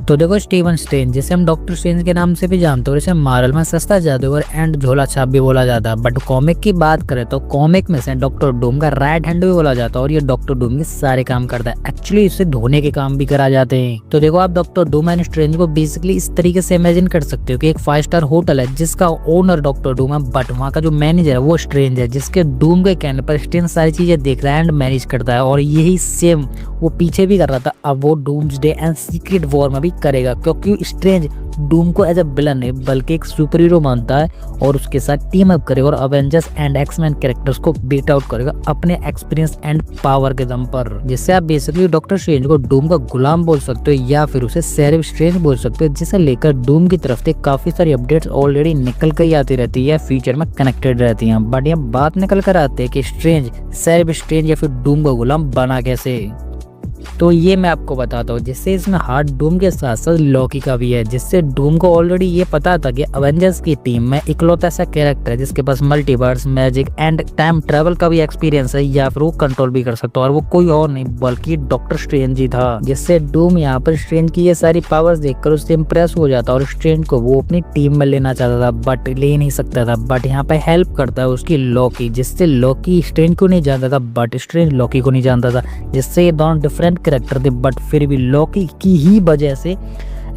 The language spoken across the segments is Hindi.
तो देखो स्टीवन स्ट्रेंज, जिसे हम डॉक्टर स्ट्रेंज के नाम से भी जानते हैं, इसे मार्वल में सस्ता जादूगर एंड झोला छाप भी बोला जाता है। बट कॉमिक की बात करें तो कॉमिक में से डॉक्टर डूम का राइट हैंड भी बोला जाता है और ये डॉक्टर डूम के सारे काम करता है। एक्चुअली इससे धोने के काम भी करा जाते हैं। तो देखो आप डॉक्टर डूम एंड स्ट्रेंज को बेसिकली इस तरीके से इमेजिन कर सकते हो कि एक 5 स्टार होटल है जिसका ओनर डॉक्टर डूम है, बट वहाँ का जो मैनेजर है वो स्ट्रेंज है, जिसके डूम के कहने पर स्ट्रेंज सारी चीजें देख रहा है एंड मैनेज करता है। और यही सेम वो पीछे भी कर रहा था, अब वो डूम्सडे एंड सीक्रेट वॉर में भी करेगा, क्योंकि स्ट्रेंज डूम को एज अ विलन नहीं बल्कि एक सुपर हीरो मानता है और उसके साथ टीम अप करेगा और अवेंजर्स एंड एक्समैन कैरेक्टर्स को बीट आउट करेगा अपने एक्सपीरियंस एंड पावर के दम पर। जिससे आप बेसिकली डॉक्टर स्ट्रेंज को डूम का गुलाम बोल सकते हो या फिर उसे सेरेब स्ट्रेंज बोल सकते हो, जिसे लेकर डूम की तरफ से काफी सारी अपडेट्स ऑलरेडी निकल कर आती रहती है, फ्यूचर में कनेक्टेड रहती हैं। बट यहाँ बात निकल कर आती है कि स्ट्रेंज सेरेब स्ट्रेंज या फिर डूम का गुलाम बना कैसे। तो ये मैं आपको बताता हूँ। जिससे इसमें हार्ट डूम के साथ साथ लॉकी का भी है, जिससे डूम को ऑलरेडी ये पता था कि अवेंजर्स की टीम में इकलौता ऐसा कैरेक्टर है जिसके पास multiverse, magic and time travel का भी एक्सपीरियंस है या फिर वो कंट्रोल भी कर सकता है, और वो कोई और नहीं बल्कि डॉक्टर स्ट्रेंज ही था। जिससे डूम यहाँ पर स्ट्रेंज की ये सारी पावर्स देखकर उससे इम्प्रेस हो जाता और स्ट्रेंज को वो अपनी टीम में लेना चाहता था बट ले नहीं सकता था। बट यहाँ पे हेल्प करता है उसकी लॉकी, जिससे लॉकी स्ट्रेंज को नहीं जानता था बट स्ट्रेंज लॉकी को नहीं जानता था। जिससे ये दोनों डिफरेंट कैरेक्टर थे बट फिर भी लॉकी की ही वजह से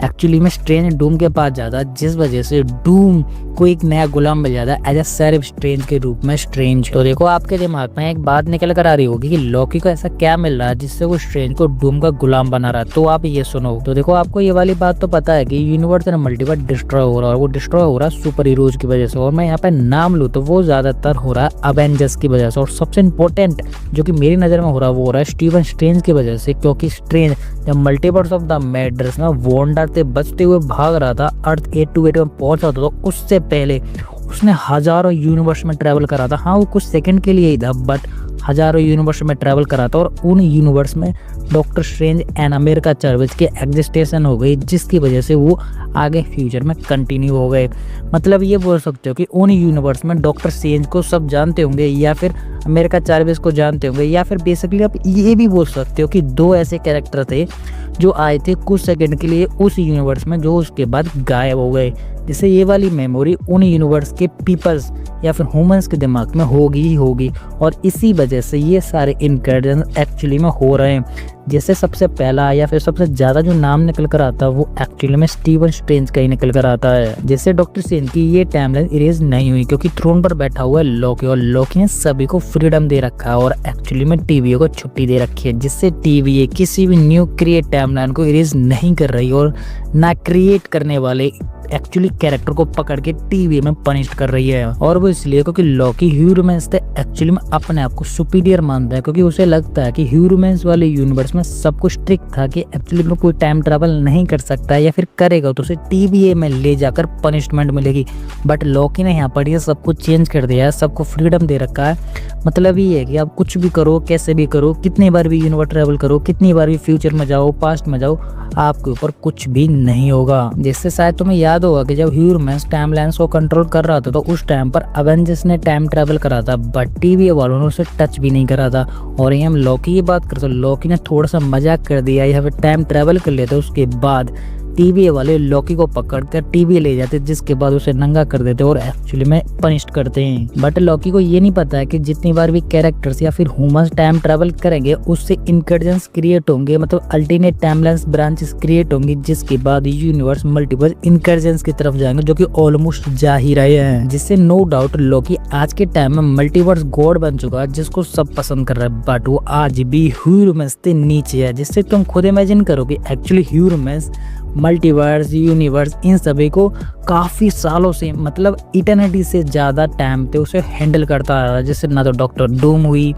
एक्चुअली में स्ट्रेंज डूम के पास जाता, जिस वजह से डूम को एक नया गुलाम मिल जाता है एज ए सेरेब स्ट्रेंज के रूप में स्ट्रेंज। तो देखो आपके दिमाग में एक बात निकल कर आ रही होगी कि लॉकी को ऐसा क्या मिल रहा है जिससे वो स्ट्रेंज को डूम का गुलाम बना रहा है। तो आप ये सुनो। तो देखो आपको ये वाली बात तो पता है कि यूनिवर्स एंड मल्टीवर्स डिस्ट्रॉय हो रहा है और वो डिस्ट्रॉय हो रहा है सुपर हीरोज की वजह से, और मैं यहाँ पे नाम लूँ तो वो ज्यादातर हो रहा है अवेंजर्स की वजह से। और सबसे इंपॉर्टेंट जो कि मेरी नजर में हो रहा है वो हो रहा है स्टीवन स्ट्रेंज की वजह से, क्योंकि स्ट्रेंज जब मल्टीवर्स ऑफ द मैडर्स में वॉन्डर से बचते हुए भाग रहा था, अर्थ 828 में पहुंच रहा था, तो उससे पहले उसने हजारों यूनिवर्स में ट्रैवल करा था। हाँ वो कुछ सेकंड के लिए ही था बट हजारों यूनिवर्स में ट्रैवल करा था, और उन यूनिवर्स में डॉक्टर स्ट्रेंज एंड अमेरिका चार्वेज की एग्जिस्टेशन हो गई, जिसकी वजह से वो आगे फ्यूचर में कंटिन्यू हो गए। मतलब ये बोल सकते हो कि उन यूनिवर्स में डॉक्टर स्ट्रेंज को सब जानते होंगे या फिर अमेरिका चार्वेज को जानते होंगे, या फिर बेसिकली आप ये भी बोल सकते हो कि दो ऐसे कैरेक्टर थे जो आए थे कुछ सेकंड के लिए उस यूनिवर्स में, जो उसके बाद गायब हो गए। जिससे ये वाली मेमोरी उन यूनिवर्स के पीपल्स या फिर ह्यूमंस के दिमाग में होगी ही होगी, और इसी वजह से ये सारे इनकर्जन एक्चुअली में हो रहे हैं। जैसे सबसे पहला या फिर सबसे ज्यादा जो नाम निकल कर आता है वो एक्चुअली में स्टीवन स्ट्रेंज का ही निकल कर आता है। जैसे डॉक्टर स्ट्रेंज की ये टाइमलाइन इरेज नहीं हुई क्योंकि थ्रोन पर बैठा हुआ है लॉकी, और लॉकी ने सभी को फ्रीडम दे रखा है और एक्चुअली में टीवीए को छुट्टी दे रखी है, जिससे टीवीए किसी भी न्यू क्रिएट टाइमलाइन को इरेज नहीं कर रही और ना क्रिएट करने वाले एक्चुअली कैरेक्टर को पकड़ के टीवी में पनिश कर रही है। और वो इसलिए क्योंकि लॉकी ह्यूमंस से एक्चुअली में अपने आप को सुपीरियर मानता है, क्योंकि उसे लगता है कि ह्यूमंस वाले यूनिवर्स में सब कुछ ट्रिक था कि एक्चुअली में कोई टाइम ट्रैवल नहीं कर सकता है या फिर करेगा तो उसे टीवीए में ले जाकर पनिशमेंट मिलेगी। बट लॉकी ने यहाँ पर ये सब कुछ चेंज कर दिया है, सबको फ्रीडम दे रखा है। मतलब ये है कि आप कुछ भी करो, कैसे भी करो, कितनी बार भी यूनिवर्स ट्रैवल करो, कितनी बार भी फ्यूचर में जाओ, पास्ट में जाओ, आपके ऊपर कुछ भी नहीं होगा। जिससे शायद तुम्हें याद होगा कि जब ह्यूमंस टाइमलाइंस को कंट्रोल कर रहा था तो उस टाइम पर अवेंजर्स ने टाइम ट्रैवल करा था बट टीवी वालों ने उसे टच भी नहीं करा था। और ये हम लॉकी की बात करते तो लॉकी ने थोड़ा सा मजाक कर दिया या फिर टाइम ट्रैवल कर लिया था, उसके बाद टीवी वाले लॉकी को पकड़कर टीवी ले जाते, जिसके बाद उसे नंगा कर देते और एक्चुअली में पनिश करते हैं। बट लॉकी को ये नहीं पता है कि जितनी बार भी कैरेक्टर्स या फिर ह्यूमंस टाइम ट्रैवल करेंगे उससे इनकर्जन्स क्रिएट होंगे, मतलब अल्टरनेट टाइमलाइंस ब्रांचेस क्रिएट होंगी, जिसके बाद यूनिवर्स मल्टीवर्स इनकर्जन्स की तरफ जाएंगे, जो कि ऑलमोस्ट जा ही रहे हैं। जिससे नो डाउट लॉकी आज के टाइम में मल्टीवर्स गॉड बन चुका है, जिसको सब पसंद कर रहा है, बट वो आज भी ह्यूमंस से नीचे है। जिससे तुम खुद इमेजिन करो कि एक्चुअली ह्यूमंस मल्टीवर्स, यूनिवर्स, इन सभी को काफ़ी सालों से, मतलब इटर्निटी से ज़्यादा टाइम पे उसे हैंडल करता आ रहा है। जैसे ना तो डॉक्टर डूम हुई,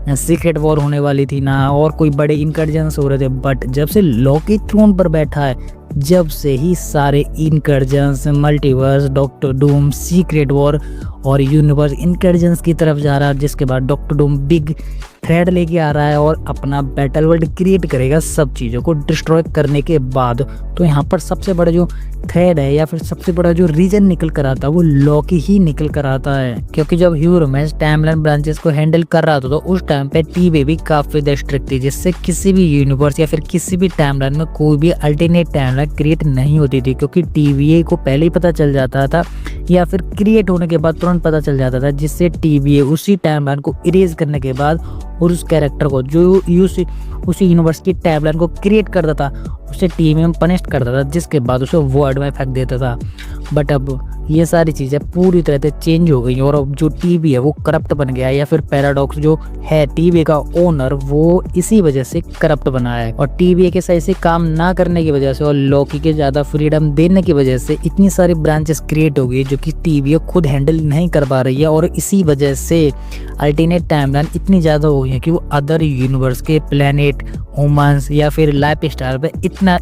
ना सीक्रेट वॉर होने वाली थी, ना और कोई बड़े इनकर्जन्स हो रहे थे। बट जब से लॉकी थ्रोन पर बैठा है, जब से ही सारे incursions, multiverse, Doctor Doom, secret war और यूनिवर्स इनकर्जन्स की तरफ जा रहा है, जिसके बाद डॉक्टर डूम बिग थ्रेड लेके आ रहा है और अपना बैटल वर्ल्ड क्रिएट करेगा सब चीज़ों को डिस्ट्रॉय करने के बाद। तो यहाँ पर सबसे बड़ा जो थ्रेड है या फिर सबसे बड़ा जो रीजन निकल कर आता है वो लॉकी ही निकल कर आता है, क्योंकि जब ह्यू रोमेंस टाइमलाइन ब्रांचेस को हैंडल कर रहा था तो उस टाइम पे टी-बेबी काफी स्ट्रिक्ट थी, जिससे किसी भी यूनिवर्स या फिर किसी भी टाइमलाइन में कोई भी अल्टरनेट टाइमलाइन क्रिएट नहीं होती थी, क्योंकि टीवीए को पहले ही पता चल जाता था या फिर क्रिएट होने के बाद तुरंत पता चल जाता था, जिससे टीवीए उसी टाइमलाइन को इरेज करने के बाद और उस कैरेक्टर को जो उसी यूनिवर्स की टाइमलाइन को क्रिएट करता था उसे टीवी में पनिश करता था, जिसके बाद उसे वर्ल्ड में फेंक देता था। बट अब ये सारी चीज़ें पूरी तरह से चेंज हो गई और अब जो टीवी है वो करप्ट बन गया है, या फिर पैराडॉक्स जो है टीवी का ओनर वो इसी वजह से करप्ट बना है। और टीवी के सही से काम ना करने की वजह से और लॉकी के ज़्यादा फ्रीडम देने की वजह से इतनी सारी ब्रांचेस क्रिएट हो गई जो कि टीवी खुद हैंडल नहीं कर पा रही है, और इसी वजह से अल्टरनेट टाइमलाइन इतनी ज़्यादा हो गई है कि वो अदर यूनिवर्स के प्लेनेट, ह्यूमंस या फिर लाइफ स्टाइल पे इतना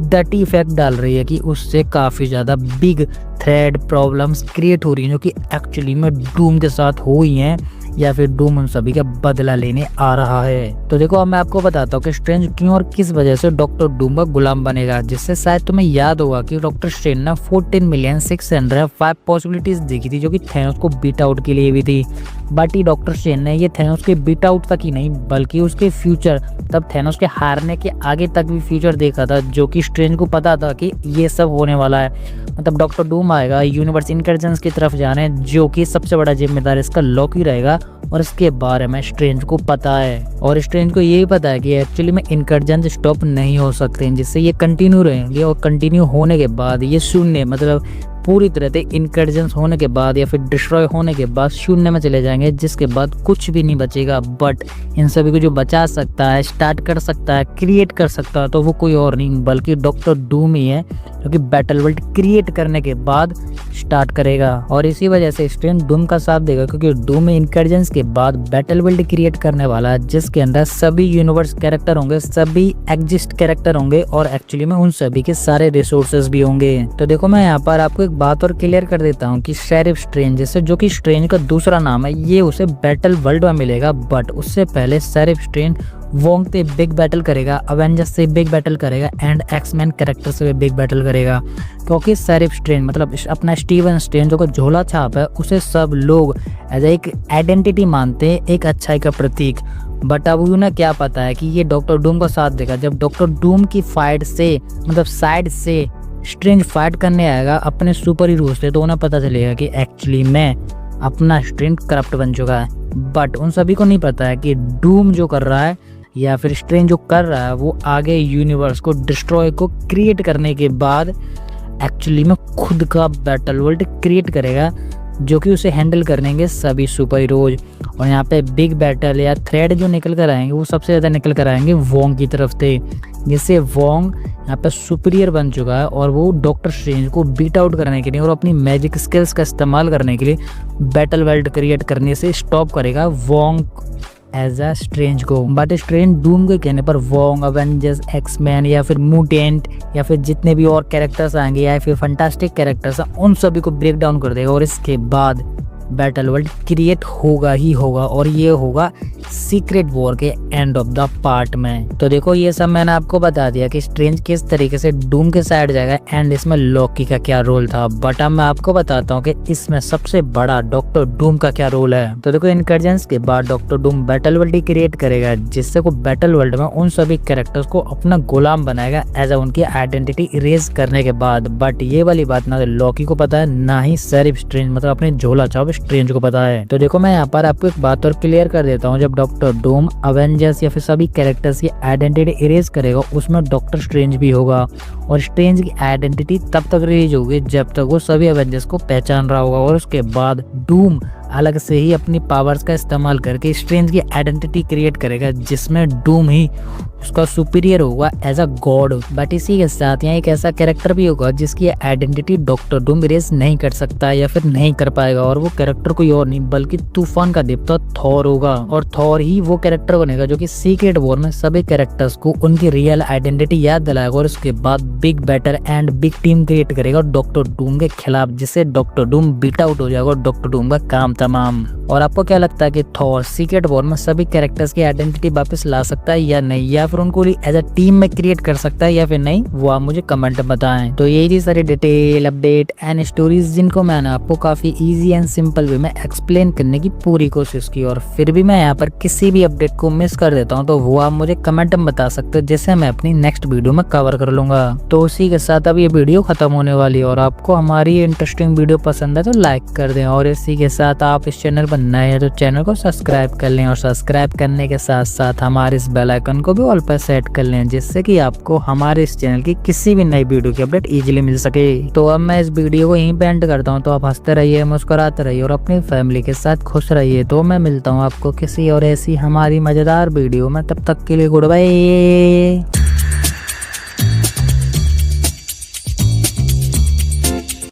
डर्टी इफेक्ट डाल रही है कि उससे काफ़ी ज़्यादा बिग थ्रेड प्रॉब्लम्स क्रिएट हो रही हैं, जो कि एक्चुअली में डूम के साथ हुई हैं या फिर डूम उन सभी का बदला लेने आ रहा है। तो देखो अब मैं आपको बताता हूँ कि स्ट्रेंज क्यों और किस वजह से डॉक्टर डूम का गुलाम बनेगा, जिससे शायद तुम्हें याद होगा कि डॉक्टर स्ट्रेंज ने 14,605 पॉसिबिलिटीज देखी थी जो कि थैनोस को बीट आउट के लिए भी थी। बट ये डॉक्टर स्ट्रेंज ने ये थैनोस के बीट आउट तक ही नहीं बल्कि उसके फ्यूचर, तब थैनोस के हारने के आगे तक भी फ्यूचर देखा था, जो कि स्ट्रेंज को पता था कि ये सब होने वाला है। मतलब डॉक्टर डूम आएगा यूनिवर्स इनकर्जन्स की तरफ जाने, जो कि सबसे बड़ा जिम्मेदार इसका लॉकी रहेगा, और इसके बारे में स्ट्रेंज को पता है। और स्ट्रेंज को ये पता है कि एक्चुअली में इनकर्जन स्टॉप नहीं हो सकते हैं, जिससे ये कंटिन्यू रहेंगे, और कंटिन्यू होने के बाद ये शून्य मतलब पूरी तरह से इनकर्जन्स होने के बाद या फिर डिस्ट्रॉय होने के बाद शून्य में चले जाएंगे, जिसके बाद कुछ भी नहीं बचेगा। बट इन सभी को जो बचा सकता है, स्टार्ट कर सकता है, क्रिएट कर सकता है, तो वो कोई और नहीं बल्कि डॉक्टर डूम ही है, जो कि बैटल वर्ल्ड क्रिएट करने के बाद स्टार्ट करेगा। और इसी वजह से स्ट्रेंज डूम का साथ देगा, क्योंकि डूम इनकर्जन्स के बाद बैटल वर्ल्ड क्रिएट करने वाला है, जिसके अंदर सभी यूनिवर्स कैरेक्टर होंगे, सभी एग्जिस्ट कैरेक्टर होंगे, और एक्चुअली में उन सभी के सारे रिसोर्सेज भी होंगे। तो देखो मैं यहाँ पर आपको बात और क्लियर कर देता हूँ कि शेरिफ स्ट्रेंज, जैसे जो कि स्ट्रेंज का दूसरा नाम है, ये उसे बैटल वर्ल्ड में मिलेगा। बट उससे पहले शेरिफ स्ट्रेंज वोंग से बिग बैटल करेगा, अवेंजर्स से बिग बैटल करेगा, एंड एक्समैन कैरेक्टर से बिग बैटल करेगा, क्योंकि शेरिफ स्ट्रेंज मतलब अपना स्टीवन स्ट्रेंज का झोला छाप है, उसे सब लोग एज एक आइडेंटिटी मानते हैं, एक अच्छाई का प्रतीक। बट अब उन्हें क्या पता है कि ये डॉक्टर डूम का साथ देगा। जब डॉक्टर डूम की फाइट से मतलब साइड से स्ट्रेंज फाइट करने आएगा अपने सुपर हीरो से, तो उन्हें पता चलेगा कि एक्चुअली मैं अपना स्ट्रेंज करप्ट बन चुका है। बट उन सभी को नहीं पता है कि डूम जो कर रहा है या फिर स्ट्रेंज जो कर रहा है वो आगे यूनिवर्स को डिस्ट्रॉय को क्रिएट करने के बाद एक्चुअली में खुद का बैटल वर्ल्ड क्रिएट करेगा, जो कि उसे हैंडल करेंगे सभी सुपर हीरोज। और यहाँ पे बिग बैटल या थ्रेड जो निकल कर आएंगे वो सबसे ज़्यादा निकल कर आएंगे वोंग की तरफ से, जिससे वोंग यहाँ पे सुपीरियर बन चुका है और वो डॉक्टर स्ट्रेंज को बीट आउट करने के लिए और अपनी मैजिक स्किल्स का इस्तेमाल करने के लिए बैटल वर्ल्ड क्रिएट करने से स्टॉप करेगा वोंग एज अ स्ट्रेंज को। बट स्ट्रेंज डूम के कहने पर वोंग, अवेंजर्स, एक्समैन या फिर म्यूटेंट या फिर जितने भी और कैरेक्टर्स आएंगे या फिर फंटास्टिक कैरेक्टर्स हैं उन सभी को ब्रेक डाउन कर देगा, और इसके बाद बैटल वर्ल्ड क्रिएट होगा ही होगा, और ये होगा सीक्रेट वॉर के एंड ऑफ द पार्ट में। तो देखो ये सब मैंने आपको बता दिया कि स्ट्रेंज किस तरीके से डूम के साइड जाएगा एंड इसमें लॉकी का क्या रोल था। बट अब मैं आपको बताता हूँ कि इसमें सबसे बड़ा डॉक्टर डूम का क्या रोल है। तो देखो इनकर्जन्स के बाद डॉक्टर डूम बैटल वर्ल्ड ही क्रिएट करेगा, जिससे वो बैटल वर्ल्ड में उन सभी कैरेक्टर्स को अपना गुलाम बनाएगा एज उनकी आइडेंटिटी इरेज करने के बाद। बट ये वाली बात ना लॉकी को पता है ना ही शेरिफ स्ट्रेंज मतलब अपने झोला छाप स्ट्रेंज को पता है। तो देखो मैं यहाँ पर आपको एक बात और क्लियर कर देता हूँ, जब डॉक्टर डूम अवेंजर्स या फिर सभी कैरेक्टर्स की आइडेंटिटी इरेज करेगा उसमें डॉक्टर स्ट्रेंज भी होगा, और स्ट्रेंज की आइडेंटिटी तब तक इरेज होगी जब तक वो सभी अवेंजर्स को पहचान रहा होगा, और उसके बाद डूम अलग से ही अपनी पावर्स का इस्तेमाल करके स्ट्रेंज की आइडेंटिटी क्रिएट करेगा, जिसमें डूम ही उसका सुपीरियर होगा एज अ गॉड। बट इसी के साथ यहाँ एक ऐसा कैरेक्टर भी होगा जिसकी आइडेंटिटी डॉक्टर डूम इरेज नहीं कर सकता या फिर नहीं कर पाएगा, और वो कैरेक्टर कोई और नहीं बल्कि तूफान का देवता थॉर होगा। और थॉर ही वो कैरेक्टर बनेगा जो कि सीक्रेट वॉर में सभी कैरेक्टर्स को उनकी रियल आइडेंटिटी याद दिलाएगा, और उसके बाद big better and big team create करेगा डॉक्टर डूम के खिलाफ, जिससे डॉक्टर डूम बीट आउट हो जाएगा और डॉक्टर डूम का काम तमाम। और आपको क्या लगता है कि थॉर सीक्रेट वॉर में सभी कैरेक्टर्स की आइडेंटिटी वापस ला सकता है या नहीं, या फिर उनको एज अ टीम में क्रिएट कर सकता है या फिर नहीं, वो आप मुझे कमेंट में बताएं। तो यही थी सारी डिटेल अपडेट एंड स्टोरीज जिनको मैंने आपको काफी इजी एंड सिंपल वे में एक्सप्लेन करने की पूरी कोशिश की। और फिर भी मैं यहाँ पर किसी भी अपडेट को मिस कर देता हूँ तो वो आप मुझे कमेंट में बता सकते हो, जिसे मैं अपनी नेक्स्ट वीडियो में कवर कर लूंगा। तो उसी के साथ अब ये वीडियो खत्म होने वाली है और आपको हमारी इंटरेस्टिंग वीडियो पसंद है तो लाइक कर दें। और इसी के साथ आप इस चैनल पर नए हैं तो चैनल को सब्सक्राइब कर लें और सब्सक्राइब करने के साथ साथ हमारे इस बेल आइकन को भी ऑल पर सेट कर लें, जिससे कि आपको हमारे इस चैनल की किसी भी नई वीडियो की अपडेट इजीली मिल सके। तो अब मैं इस वीडियो को यहीं पे एंड करता हूँ। तो आप हंसते रहिए, मुस्कुराते रहिए और अपनी फैमिली के साथ खुश रहिए। तो मैं मिलता हूँ आपको किसी और ऐसी हमारी मजेदार वीडियो में, तब तक के लिए गुड बाय।